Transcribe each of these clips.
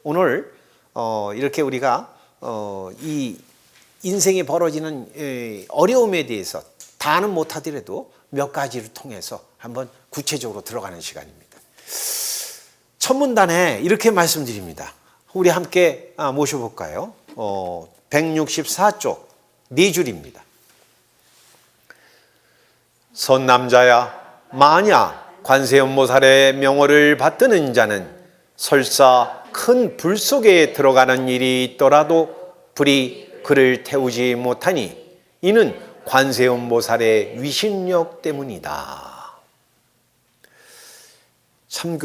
오늘 이렇게 우리가 이 인생에 벌어지는 어려움에 대해서 다는 못하더라도 몇 가지를 통해서 한번 구체적으로 들어가는 시간입니다. 첫문단에 이렇게 말씀드립니다. 우리 함께 모셔볼까요? 164쪽 4줄입니다. 선남자야, 만약 관세음보살의 명호를 받드는 자는 설사 큰 불 속에 들어가는 일이 있더라도 불이 그를 태우지 못하니 이는 관세음보살의 위신력 때문이다. 참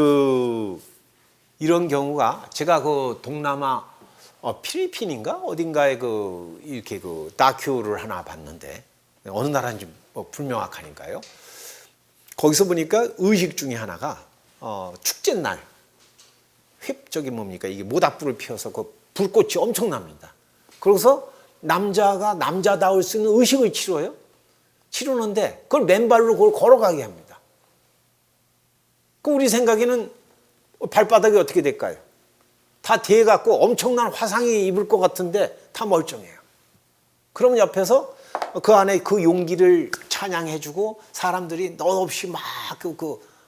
이런 경우가 제가 동남아 필리핀인가 어딘가에 이렇게 다큐를 하나 봤는데 어느 나라인지 불명확하니까요. 거기서 보니까 의식 중에 하나가 축제날 저기 뭡니까 이게 모닥불을 피워서 불꽃이 엄청납니다. 그래서 남자가 남자다울 수 있는 의식을 치르는데 그걸 맨발로 그걸 걸어가게 합니다. 우리 생각에는 발바닥이 어떻게 될까요? 다 대갖고 엄청난 화상이 입을 것 같은데 다 멀쩡해요. 그러면 옆에서 그 안에 그 용기를 찬양해주고 사람들이 넛없이 막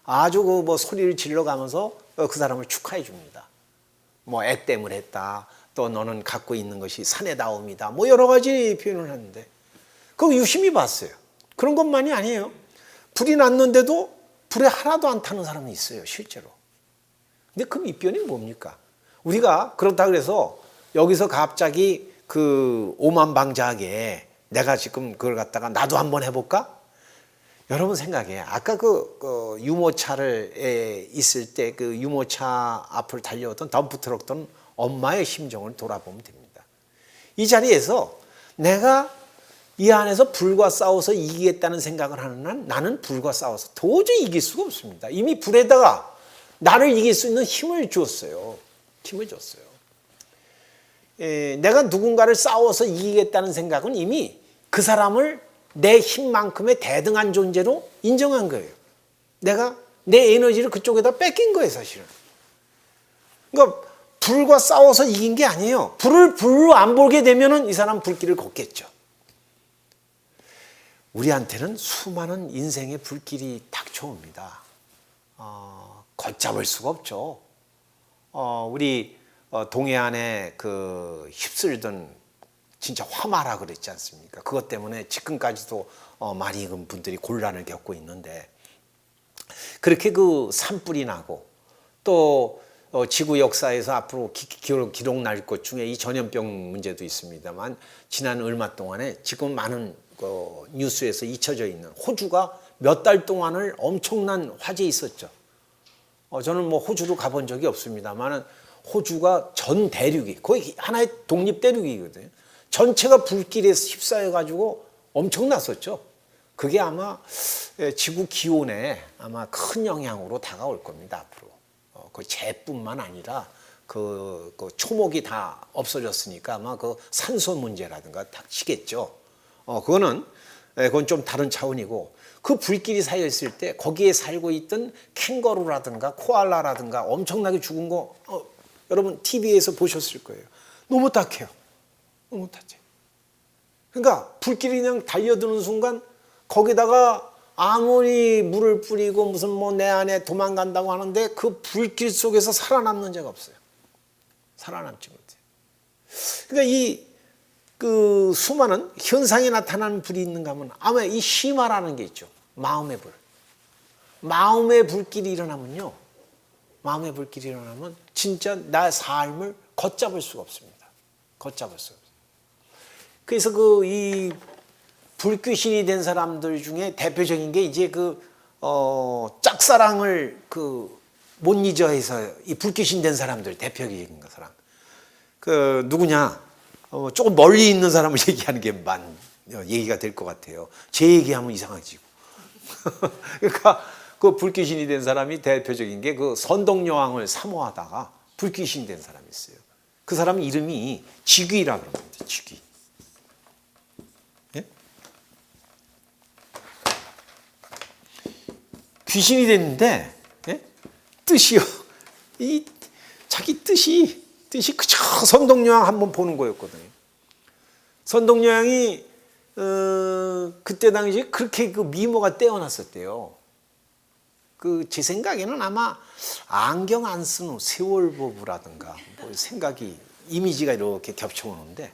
아주 소리를 질러가면서 그 사람을 축하해 줍니다. 액땜을 했다. 또 너는 갖고 있는 것이 사내다움이다. 여러 가지 표현을 하는데 그거 유심히 봤어요. 그런 것만이 아니에요. 불이 났는데도 불에 하나도 안 타는 사람이 있어요. 실제로. 근데 그 밑변이 뭡니까? 우리가 그렇다 그래서 여기서 갑자기 오만방자하게 내가 지금 그걸 갖다가 나도 한번 해볼까? 여러분 생각해. 아까 유모차를 있을 때 유모차 앞을 달려오던 덤프트럭 던 엄마의 심정을 돌아보면 됩니다. 이 자리에서 내가 이 안에서 불과 싸워서 이기겠다는 생각을 하는 한 나는 불과 싸워서 도저히 이길 수가 없습니다. 이미 불에다가 나를 이길 수 있는 힘을 줬어요. 힘을 줬어요. 내가 누군가를 싸워서 이기겠다는 생각은 이미 그 사람을 내 힘만큼의 대등한 존재로 인정한 거예요. 내가 내 에너지를 그쪽에다 뺏긴 거예요, 사실은. 그러니까 불과 싸워서 이긴 게 아니에요. 불을 불로 안 보게 되면은 이 사람 불길을 걷겠죠. 우리한테는 수많은 인생의 불길이 닥쳐옵니다. 걷잡을 수가 없죠. 우리 동해안에 휩쓸던 진짜 화마라 그랬지 않습니까? 그것 때문에 지금까지도 많이 분들이 곤란을 겪고 있는데 그렇게 산불이 나고 또 지구 역사에서 앞으로 기록 날 것 중에 이 전염병 문제도 있습니다만 지난 얼마 동안에 지금 많은 뉴스에서 잊혀져 있는 호주가 몇 달 동안을 엄청난 화재 있었죠. 저는 호주도 가본 적이 없습니다만 호주가 전 대륙이 거의 하나의 독립 대륙이거든요. 전체가 불길에 휩싸여가지고 엄청났었죠. 그게 아마 지구 기온에 아마 큰 영향으로 다가올 겁니다. 앞으로 그 재뿐만 아니라 초목이 다 없어졌으니까 아마 산소 문제라든가 닥치겠죠. 그건 좀 다른 차원이고 그 불길이 쌓여있을 때 거기에 살고 있던 캥거루라든가 코알라라든가 엄청나게 죽은 거 여러분 TV에서 보셨을 거예요. 너무 딱해요. 너무 딱해. 그러니까 불길이 그냥 달려드는 순간 거기다가 아무리 물을 뿌리고 무슨 내 안에 도망간다고 하는데 그 불길 속에서 살아남는 자가 없어요. 살아남지 못해요. 그러니까 수많은 현상에 나타나는 불이 있는가 하면 아마 이 심화라는 게 있죠. 마음의 불. 마음의 불길이 일어나면요. 마음의 불길이 일어나면 진짜 나의 삶을 걷잡을 수가 없습니다. 걷잡을 수가 없어요. 그래서 이 불귀신이 된 사람들 중에 대표적인 게 이제 짝사랑을 못 잊어 해서 이 불귀신 된 사람들 대표적인 사람. 누구냐? 조금 멀리 있는 사람을 얘기하는 게 얘기가 될 것 같아요. 제 얘기하면 이상하지고. 그러니까 불귀신이 된 사람이 대표적인 게 선덕여왕을 사모하다가 불귀신 된 사람이 있어요. 그 사람 이름이 지귀라고 합니다. 지귀. 예? 귀신이 됐는데 뜻이요. 자기 뜻이 뜻이 그저 선덕여왕 한번 보는 거였거든요. 선덕여왕이 그때 당시에 그렇게 그 미모가 떼어났었대요. 그 제 생각에는 아마 안경 안 쓴 세월보부라든가 뭐 생각이 이미지가 이렇게 겹쳐오는데,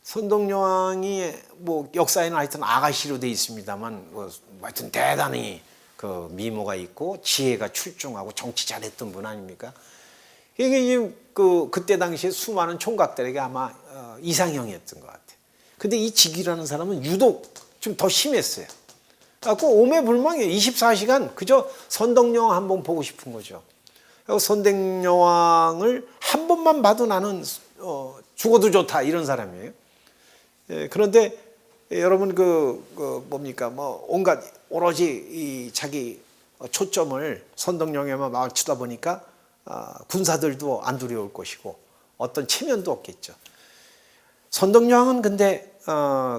선덕여왕이 뭐 역사에는 하여튼 아가씨로 돼 있습니다만 뭐 하여튼 대단히 그 미모가 있고 지혜가 출중하고 정치 잘했던 분 아닙니까? 이게 지금 그때 당시에 수많은 총각들에게 아마 이상형이었던 것 같아요. 근데 이 직위라는 사람은 유독 좀 더 심했어요. 그래서 오매불망이에요. 24시간 그저 선덕여왕 한번 보고 싶은 거죠. 선덕여왕을 한 번만 봐도 나는 죽어도 좋다 이런 사람이에요. 예, 그런데 여러분 뭡니까 뭐 온갖 오로지 이 자기 초점을 선덕여왕에만 맞추다 보니까 군사들도 안 두려울 것이고 어떤 체면도 없겠죠. 선덕여왕은 근데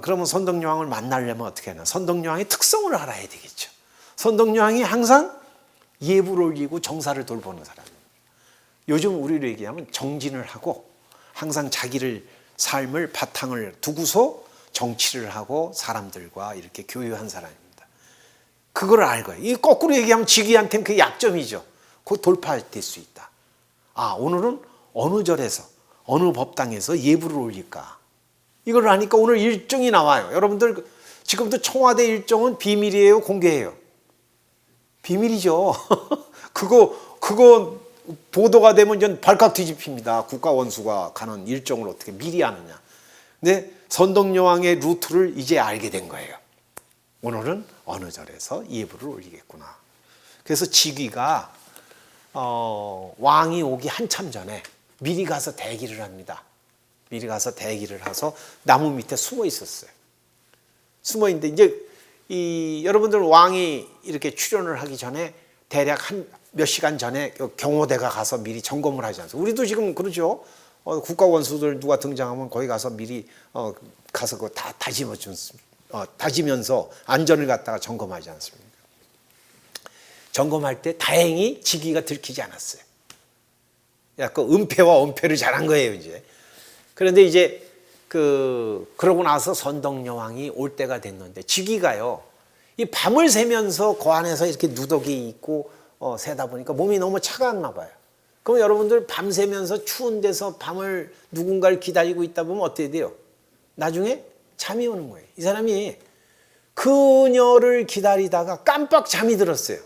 그러면 선덕여왕을 만나려면 어떻게 하나? 선덕여왕의 특성을 알아야 되겠죠. 선덕여왕이 항상 예불을 올리고 정사를 돌보는 사람입니다. 요즘 우리로 얘기하면 정진을 하고 항상 자기를 삶을 바탕을 두고서 정치를 하고 사람들과 이렇게 교류한 사람입니다. 그걸 알고요. 이 거꾸로 얘기하면 직위한테는 그게 약점이죠. 그 돌파될 수 있다. 오늘은 어느 절에서 어느 법당에서 예불을 올릴까? 이걸 아니까 오늘 일정이 나와요. 여러분들 지금도 청와대 일정은 비밀이에요, 공개해요? 비밀이죠. 그거 보도가 되면 전 발칵 뒤집힙니다. 국가원수가 가는 일정을 어떻게 미리 아느냐. 근데 선덕여왕의 루트를 이제 알게 된 거예요. 오늘은 어느 절에서 예불을 올리겠구나. 그래서 직위가 왕이 오기 한참 전에 미리 가서 대기를 합니다. 미리 가서 대기를 해서 나무 밑에 숨어 있었어요. 숨어 있는데 이제 여러분들 왕이 이렇게 출연을 하기 전에 대략 한 몇 시간 전에 경호대가 가서 미리 점검을 하지 않습니까? 우리도 지금 그러죠. 국가원수들 누가 등장하면 거기 가서 미리 가서 그거 다 다지면서 안전을 갖다가 점검하지 않습니까? 점검할 때 다행히 직위가 들키지 않았어요. 약간 은폐와 은폐를 잘한 거예요, 이제. 그런데 이제 그러고 나서 선덕여왕이 올 때가 됐는데 직위가요, 이 밤을 새면서 그 안에서 이렇게 누더기 있고 새다 보니까 몸이 너무 차가웠나 봐요. 그럼 여러분들 밤 새면서 추운 데서 밤을 누군가를 기다리고 있다 보면 어떻게 돼요? 나중에 잠이 오는 거예요. 이 사람이 그녀를 기다리다가 깜빡 잠이 들었어요.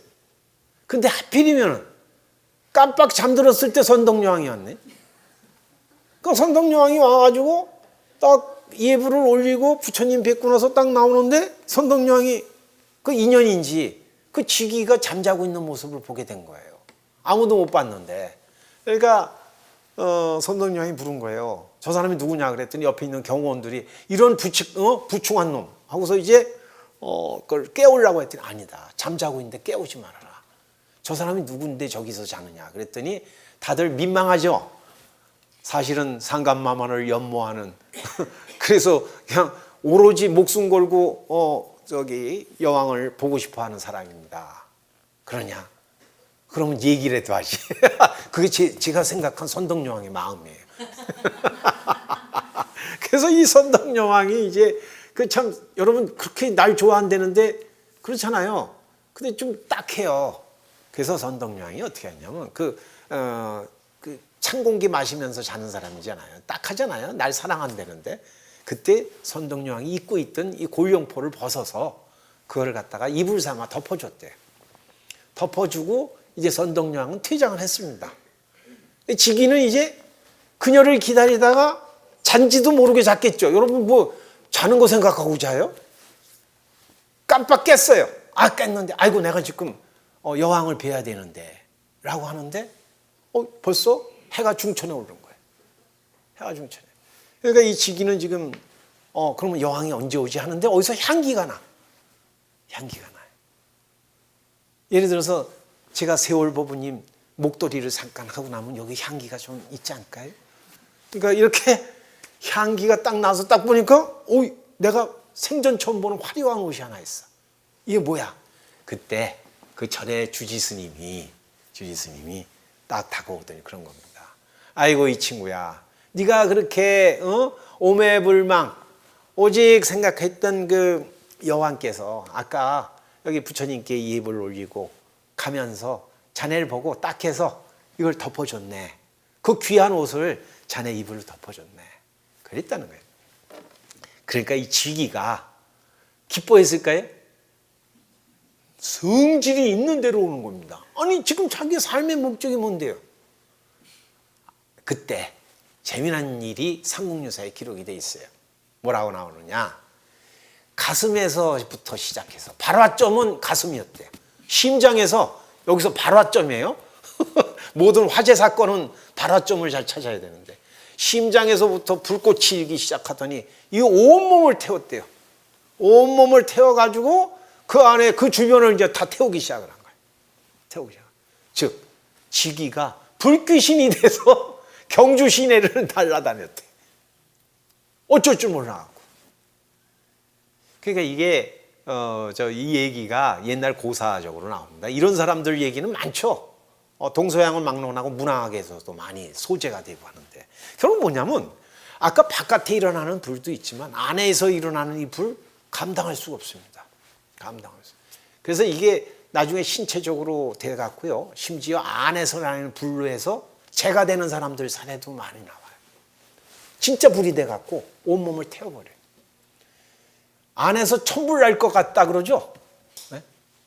근데 하필이면 깜빡 잠들었을 때 선덕여왕이 왔네. 그 선덕여왕이 와가지고 딱 예불을 올리고 부처님 뵙고 나서 딱 나오는데 선덕여왕이 그 인연인지 그 직위가 잠자고 있는 모습을 보게 된 거예요. 아무도 못 봤는데. 그러니까 선덕여왕이 부른 거예요. 저 사람이 누구냐 그랬더니 옆에 있는 경호원들이 이런 부충한 놈 하고서 이제 그걸 깨우려고 했더니 아니다. 잠자고 있는데 깨우지 말아라. 저 사람이 누군데 저기서 자느냐 그랬더니 다들 민망하죠. 사실은 상감마만을 연모하는 그래서 그냥 오로지 목숨 걸고 여왕을 보고 싶어하는 사람입니다. 그러냐? 그러면 얘기를 해도 하지. 그게 제가 생각한 선덕여왕의 마음이에요. 그래서 이 선덕여왕이 이제 참 여러분 그렇게 날 좋아한다는데 그렇잖아요. 근데 좀 딱해요. 그래서 선덕여왕이 어떻게 했냐면 그 찬 공기 마시면서 자는 사람이잖아요. 딱하잖아요. 날 사랑한다는데 그때 선덕여왕이 입고 있던 이 골룡포를 벗어서 그걸 갖다가 이불 삼아 덮어줬대요. 덮어주고 이제 선덕여왕은 퇴장을 했습니다. 직위는 이제 그녀를 기다리다가 잔지도 모르게 잤겠죠. 여러분 뭐 자는 거 생각하고 자요? 깜빡 깼어요. 깼는데 아이고 내가 지금 여왕을 뵈야 되는데 라고 하는데 벌써 해가 중천에 오른 거예요. 해가 중천에. 그러니까 이 직위는 지금 그러면 여왕이 언제 오지 하는데 어디서 향기가 나. 향기가 나요. 예를 들어서 제가 세월보부님 목도리를 잠깐 하고 나면 여기 향기가 좀 있지 않을까요? 그러니까 이렇게 향기가 딱 나서 딱 보니까 내가 생전 처음 보는 화려한 옷이 하나 있어. 이게 뭐야? 그때 그 절에 주지스님이 딱 다가오더니 그런 겁니다. 아이고 이 친구야, 네가 그렇게 오매불망 오직 생각했던 그 여왕께서 아까 여기 부처님께 예불 올리고 가면서 자네를 보고 딱 해서 이걸 덮어줬네. 그 귀한 옷을 자네 이불로 덮어줬네. 그랬다는 거예요. 그러니까 이 지기가 기뻐했을까요? 성질이 있는 대로 오는 겁니다. 아니 지금 자기 삶의 목적이 뭔데요? 그때 재미난 일이 삼국유사에 기록이 돼 있어요. 뭐라고 나오느냐? 가슴에서부터 시작해서 발화점은 가슴이었대요. 심장에서 여기서 발화점이에요. 모든 화재 사건은 발화점을 잘 찾아야 되는데 심장에서부터 불꽃이 일기 시작하더니 이 온몸을 태웠대요. 온몸을 태워가지고 그 안에 그 주변을 이제 다 태우기 시작을 한 거예요. 태우기 시작. 즉 지기가 불귀신이 돼서 경주 시내를 날아다녔대. 어쩔 줄 몰라갖고. 그러니까 이게 이 얘기가 옛날 고사적으로 나옵니다. 이런 사람들 얘기는 많죠. 동서양을 막론하고 문학에서도 많이 소재가 되고 하는데 결국 뭐냐면 아까 바깥에 일어나는 불도 있지만 안에서 일어나는 이 불 감당할 수가 없습니다. 감당할 수. 그래서 이게 나중에 신체적으로 돼 갖고요. 심지어 안에서 나는 불로 해서 재가 되는 사람들 사례도 많이 나와요. 진짜 불이 돼 갖고 온몸을 태워버려요. 안에서 천불 날 것 같다 그러죠? 네?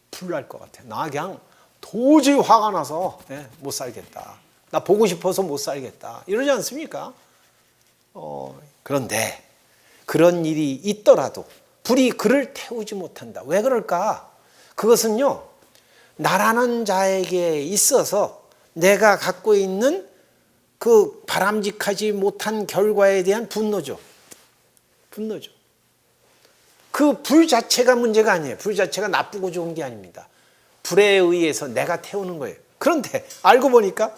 불 날 것 같아. 나 그냥 도저히 화가 나서 못 살겠다. 나 보고 싶어서 못 살겠다. 이러지 않습니까? 그런데 그런 일이 있더라도 불이 그를 태우지 못한다. 왜 그럴까? 그것은요. 나라는 자에게 있어서 내가 갖고 있는 그 바람직하지 못한 결과에 대한 분노죠. 분노죠. 그 불 자체가 문제가 아니에요. 불 자체가 나쁘고 좋은 게 아닙니다. 불에 의해서 내가 태우는 거예요. 그런데 알고 보니까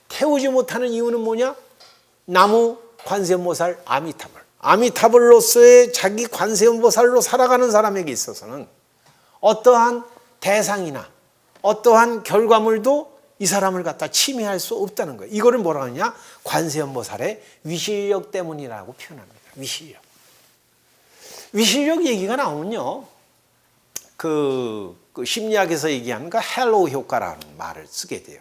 태우지 못하는 이유는 뭐냐? 나무 관세음보살 아미타불. 아미타불로서의 자기 관세음보살로 살아가는 사람에게 있어서는 어떠한 대상이나 어떠한 결과물도 이 사람을 갖다 침해할 수 없다는 거예요. 이거를 뭐라 하느냐? 관세음보살의 위실력 때문이라고 표현합니다. 위실력. 위실력 얘기가 나오면요. 그 심리학에서 얘기하는 그 헬로 효과라는 말을 쓰게 돼요.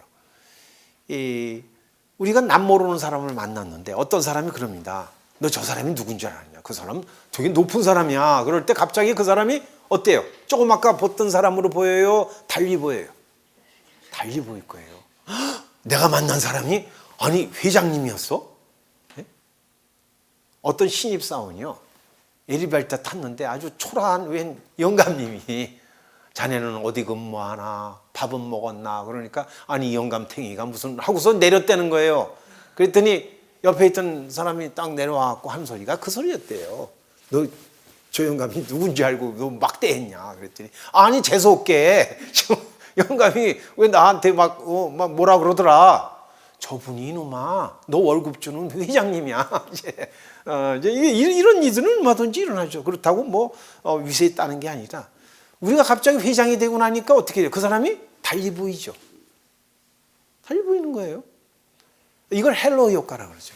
우리가 남 모르는 사람을 만났는데 어떤 사람이 그럽니다. 너 저 사람이 누군 줄 아냐? 그 사람 되게 높은 사람이야. 그럴 때 갑자기 그 사람이 어때요? 조금 아까 보던 사람으로 보여요? 달리 보여요? 달리 보일 거예요. 헉, 내가 만난 사람이 아니 회장님이었어? 네? 어떤 신입사원이요. 엘리베이터 탔는데 아주 초라한 웬 영감님이 자네는 어디 근무하나? 밥은 먹었나? 그러니까 아니 영감탱이가 무슨 하고서 내렸다는 거예요. 그랬더니 옆에 있던 사람이 딱 내려와갖고 한 소리가 그 소리였대요. 너 저 영감이 누군지 알고 너 막대했냐? 그랬더니 아니 재수없게 영감이 왜 나한테 막 뭐라 그러더라. 저분이 이놈아 너 월급 주는 회장님이야. 이제 이런 일들은 얼마든지 일어나죠. 그렇다고 뭐 위세에 따는 게 아니라 우리가 갑자기 회장이 되고 나니까 어떻게 돼요? 그 사람이 달리 보이죠. 달리 보이는 거예요. 이걸 헬로 효과라고 그러죠.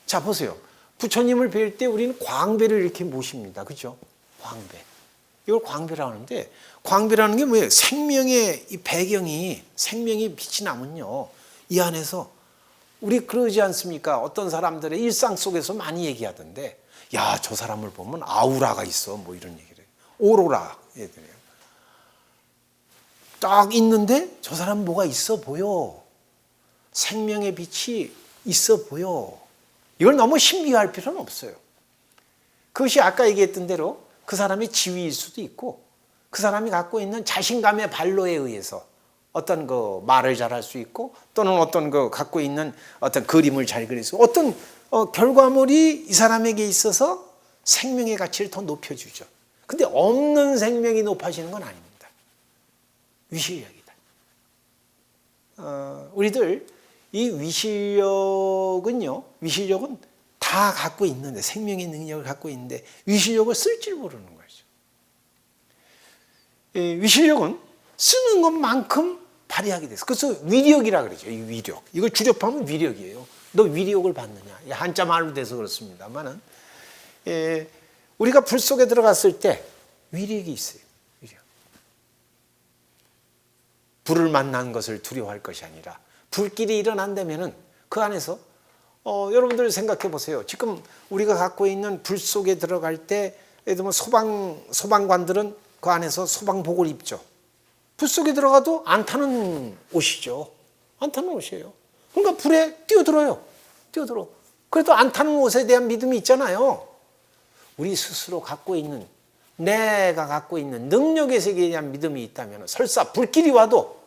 자 보세요. 부처님을 뵐 때 우리는 광배를 이렇게 모십니다. 그렇죠? 광배. 이걸 광배라고 하는데 광배라는 게 뭐예요? 생명의 이 배경이 생명이 빛이 나면요. 이 안에서 우리 그러지 않습니까? 어떤 사람들의 일상 속에서 많이 얘기하던데 야, 저 사람을 보면 아우라가 있어. 뭐 이런 얘기를 해요. 오로라 얘들이에요. 딱 있는데 저 사람 뭐가 있어 보여. 생명의 빛이 있어 보여. 이걸 너무 신비할 필요는 없어요. 그것이 아까 얘기했던 대로 그 사람의 지위일 수도 있고 그 사람이 갖고 있는 자신감의 발로에 의해서 어떤 그 말을 잘할 수 있고 또는 어떤 그 갖고 있는 어떤 그림을 잘 그릴 수 어떤 결과물이 이 사람에게 있어서 생명의 가치를 더 높여주죠. 근데 없는 생명이 높아지는 건 아닙니다. 위실력이다. 우리들 이 위실력은 다 갖고 있는데 생명의 능력을 갖고 있는데 위실력을 쓸 줄 모르는 거죠. 위실력은 쓰는 것만큼 발휘하게 됐어. 그래서 위력이라 그러죠. 이 위력. 이걸 주접하면 위력이에요. 너 위력을 받느냐. 한자 말로 돼서 그렇습니다만은 우리가 불 속에 들어갔을 때 위력이 있어요. 위력. 불을 만난 것을 두려워할 것이 아니라 불길이 일어난다면은 그 안에서 여러분들 생각해 보세요. 지금 우리가 갖고 있는 불 속에 들어갈 때 예를 들면 소방관들은 그 안에서 소방복을 입죠. 불 속에 들어가도 안 타는 옷이죠. 안 타는 옷이에요. 그러니까 불에 뛰어들어요. 뛰어들어. 그래도 안 타는 옷에 대한 믿음이 있잖아요. 우리 스스로 갖고 있는, 내가 갖고 있는 능력의 세계에 대한 믿음이 있다면 설사 불길이 와도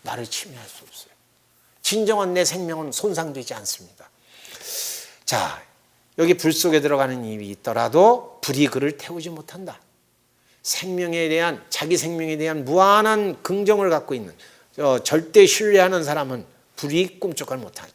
나를 침해할 수 없어요. 진정한 내 생명은 손상되지 않습니다. 자, 여기 불 속에 들어가는 입이 있더라도 불이 그를 태우지 못한다. 생명에 대한, 자기 생명에 대한 무한한 긍정을 갖고 있는 절대 신뢰하는 사람은 불이 꿈쩍을 못한다.